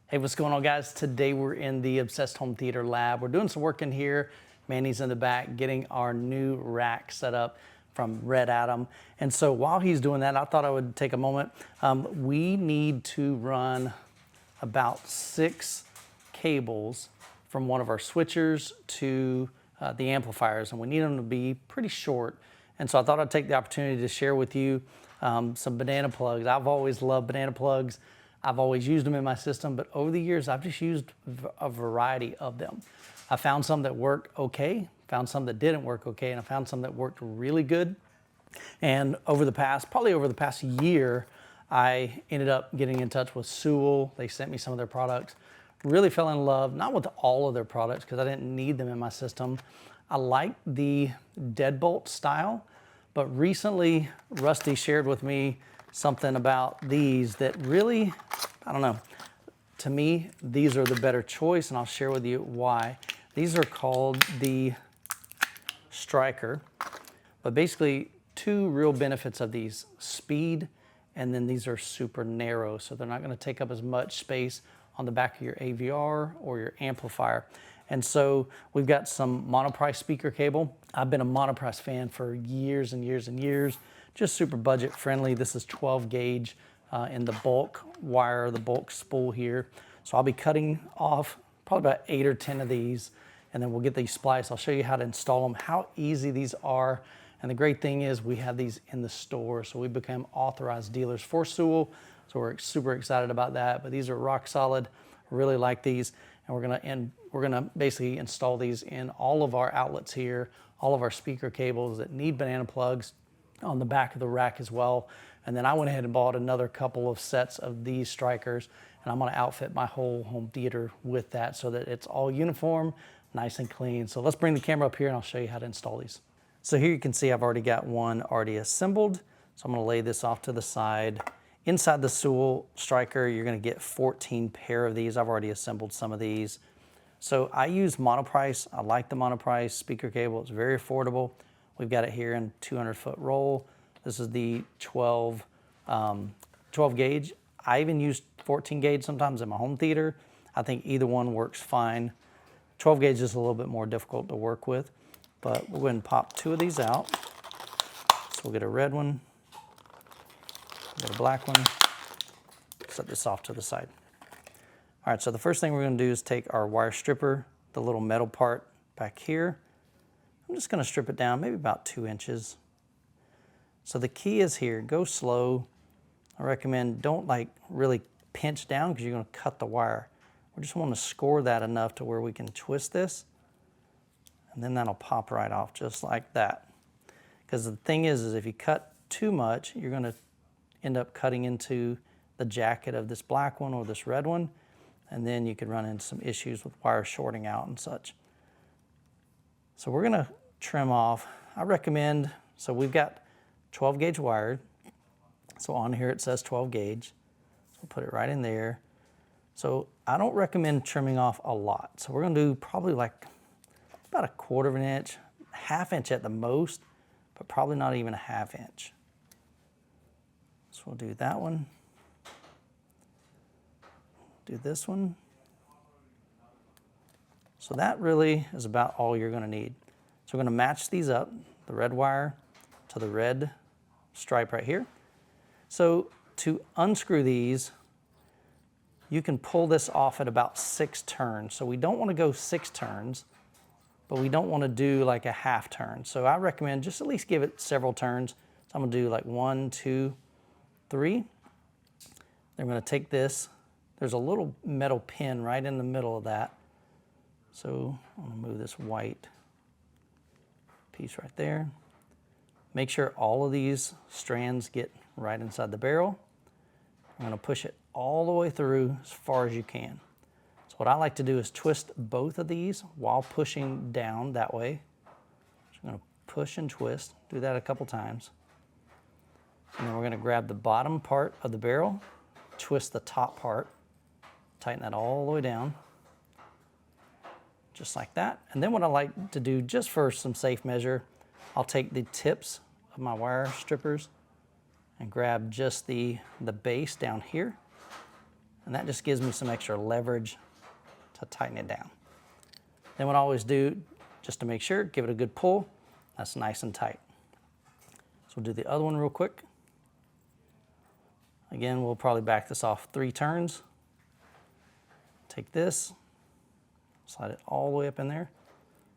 Hey, what's going on, guys? Today we're in the Obsessed Home Theater lab. We're doing some work in here. Manny's in the back getting our new rack set up from Red Atom. And so while he's doing that, I thought I would take a moment. We need to run about 6 cables from one of our switchers to the amplifiers, and we need them to be pretty short. And so I thought I'd take the opportunity to share with you some banana plugs. I've always loved banana plugs. I've always used them in my system, but over the years, I've just used a variety of them. I found some that worked okay, found some that didn't work okay, and I found some that worked really good. And probably over the past year, I ended up getting in touch with Sewell. They sent me some of their products. Really fell in love, not with all of their products because I didn't need them in my system. I like the deadbolt style, but recently Rusty shared with me something about these that really, I don't know, to me, these are the better choice, and I'll share with you why. These are called the Striker, but basically 2 real benefits of these: speed, and then these are super narrow, so they're not gonna take up as much space on the back of your AVR or your amplifier. And so we've got some monoprice speaker cable. I've been a monoprice fan for years and years and years. Just super budget friendly. This is 12 gauge in the bulk wire, the bulk spool here. So I'll be cutting off probably about 8 or 10 of these, and then we'll get these spliced. I'll show you how to install them, how easy these are. And the great thing is we have these in the store, so we become authorized dealers for Sewell. So we're super excited about that, but these are rock solid. Really like these, and we're gonna basically install these in all of our outlets here, all of our speaker cables that need banana plugs on the back of the rack as well. And then I went ahead and bought another couple of sets of these Strikers, and I'm gonna outfit my whole home theater with that so that it's all uniform, nice and clean. So let's bring the camera up here and I'll show you how to install these. So here you can see I've already got one already assembled. So I'm gonna lay this off to the side. Inside the Sewell Striker, you're gonna get 14 pair of these. I've already assembled some of these. So I use monoprice. I like the monoprice speaker cable. It's very affordable. We've got it here in 200-foot roll. This is the 12 gauge. I even use 14 gauge sometimes in my home theater. I think either one works fine. 12 gauge is a little bit more difficult to work with, but we'll go ahead and pop 2 of these out. So we'll get a red one, get a black one, set this off to the side. All right, so the first thing we're gonna do is take our wire stripper, the little metal part back here. I'm just gonna strip it down, maybe about 2 inches. So the key is here, go slow. I recommend don't like really pinch down because you're gonna cut the wire. We just wanna score that enough to where we can twist this, and then that'll pop right off just like that. Because the thing is if you cut too much, you're gonna end up cutting into the jacket of this black one or this red one, and then you could run into some issues with wire shorting out and such. So we're gonna trim off. I recommend, so we've got 12 gauge wired. So on here it says 12 gauge. So we'll put it right in there. So I don't recommend trimming off a lot. So we're gonna do probably like about a 1/4 of an inch, 1/2 inch at the most, but probably not even a 1/2 inch. So we'll do that one. Do this one. So that really is about all you're gonna need. So we're gonna match these up, the red wire to the red stripe right here. So to unscrew these, you can pull this off at about 6 turns. So we don't wanna go 6 turns, but we don't wanna do like a 1/2 turn. So I recommend just at least give it several turns. So I'm gonna do like 1, 2, 3. Then I'm gonna take this. There's a little metal pin right in the middle of that. So I'm gonna move this white piece right there. Make sure all of these strands get right inside the barrel. I'm gonna push it all the way through as far as you can. So what I like to do is twist both of these while pushing down that way. So I'm gonna push and twist, do that a couple times. And then we're gonna grab the bottom part of the barrel, twist the top part, tighten that all the way down, just like that. And then what I like to do, just for some safe measure, I'll take the tips of my wire strippers and grab just the base down here, And that just gives me some extra leverage to tighten it down. Then what I always do, just to make sure, give it a good pull. That's nice and tight. So we'll do the other one real quick. Again, we'll probably back this off 3 turns. Take this, slide it all the way up in there,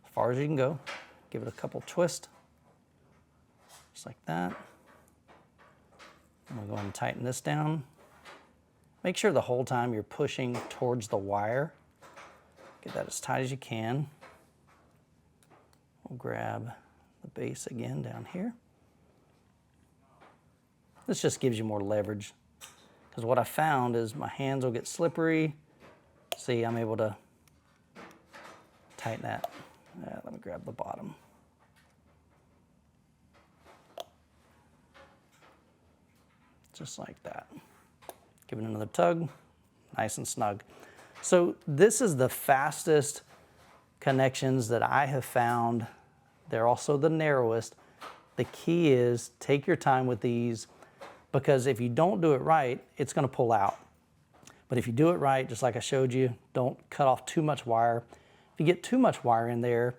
as far as you can go. Give it a couple twists, just like that. And we'll go ahead and tighten this down. Make sure the whole time you're pushing towards the wire. Get that as tight as you can. We'll grab the base again down here. This just gives you more leverage, because what I found is my hands will get slippery. See, I'm able to tighten that. Let me grab the bottom. Just like that. Give it another tug, nice and snug. So this is the fastest connections that I have found. They're also the narrowest. The key is take your time with these, because if you don't do it right, it's going to pull out. But if you do it right, just like I showed you, don't cut off too much wire. If you get too much wire in there,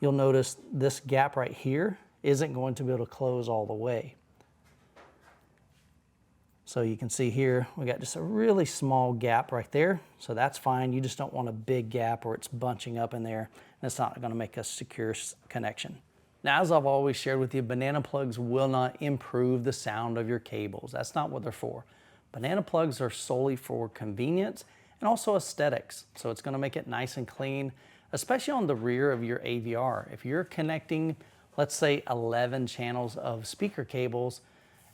you'll notice this gap right here isn't going to be able to close all the way. So you can see here, we got just a really small gap right there. So that's fine. You just don't want a big gap where it's bunching up in there, and it's not going to make a secure connection. Now, as I've always shared with you, banana plugs will not improve the sound of your cables. That's not what they're for. Banana plugs are solely for convenience and also aesthetics. So it's going to make it nice and clean, especially on the rear of your AVR. If you're connecting, let's say 11 channels of speaker cables,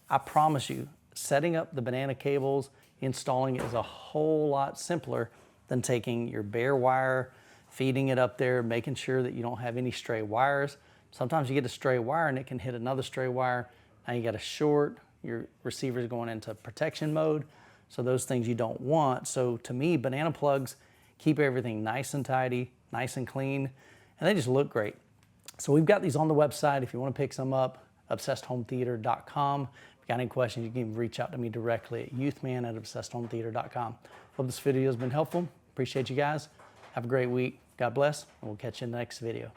I promise you, setting up the banana cables, installing it is a whole lot simpler than taking your bare wire, feeding it up there, making sure that you don't have any stray wires. Sometimes you get a stray wire and it can hit another stray wire. Now you got a short, your receiver's going into protection mode. So those things you don't want. So to me, banana plugs keep everything nice and tidy, nice and clean, and they just look great. So we've got these on the website. If you want to pick some up, obsessedhometheater.com. If you got any questions, you can reach out to me directly at youthman@obsessedhometheater.com. Hope this video has been helpful. Appreciate you guys. Have a great week. God bless, and we'll catch you in the next video.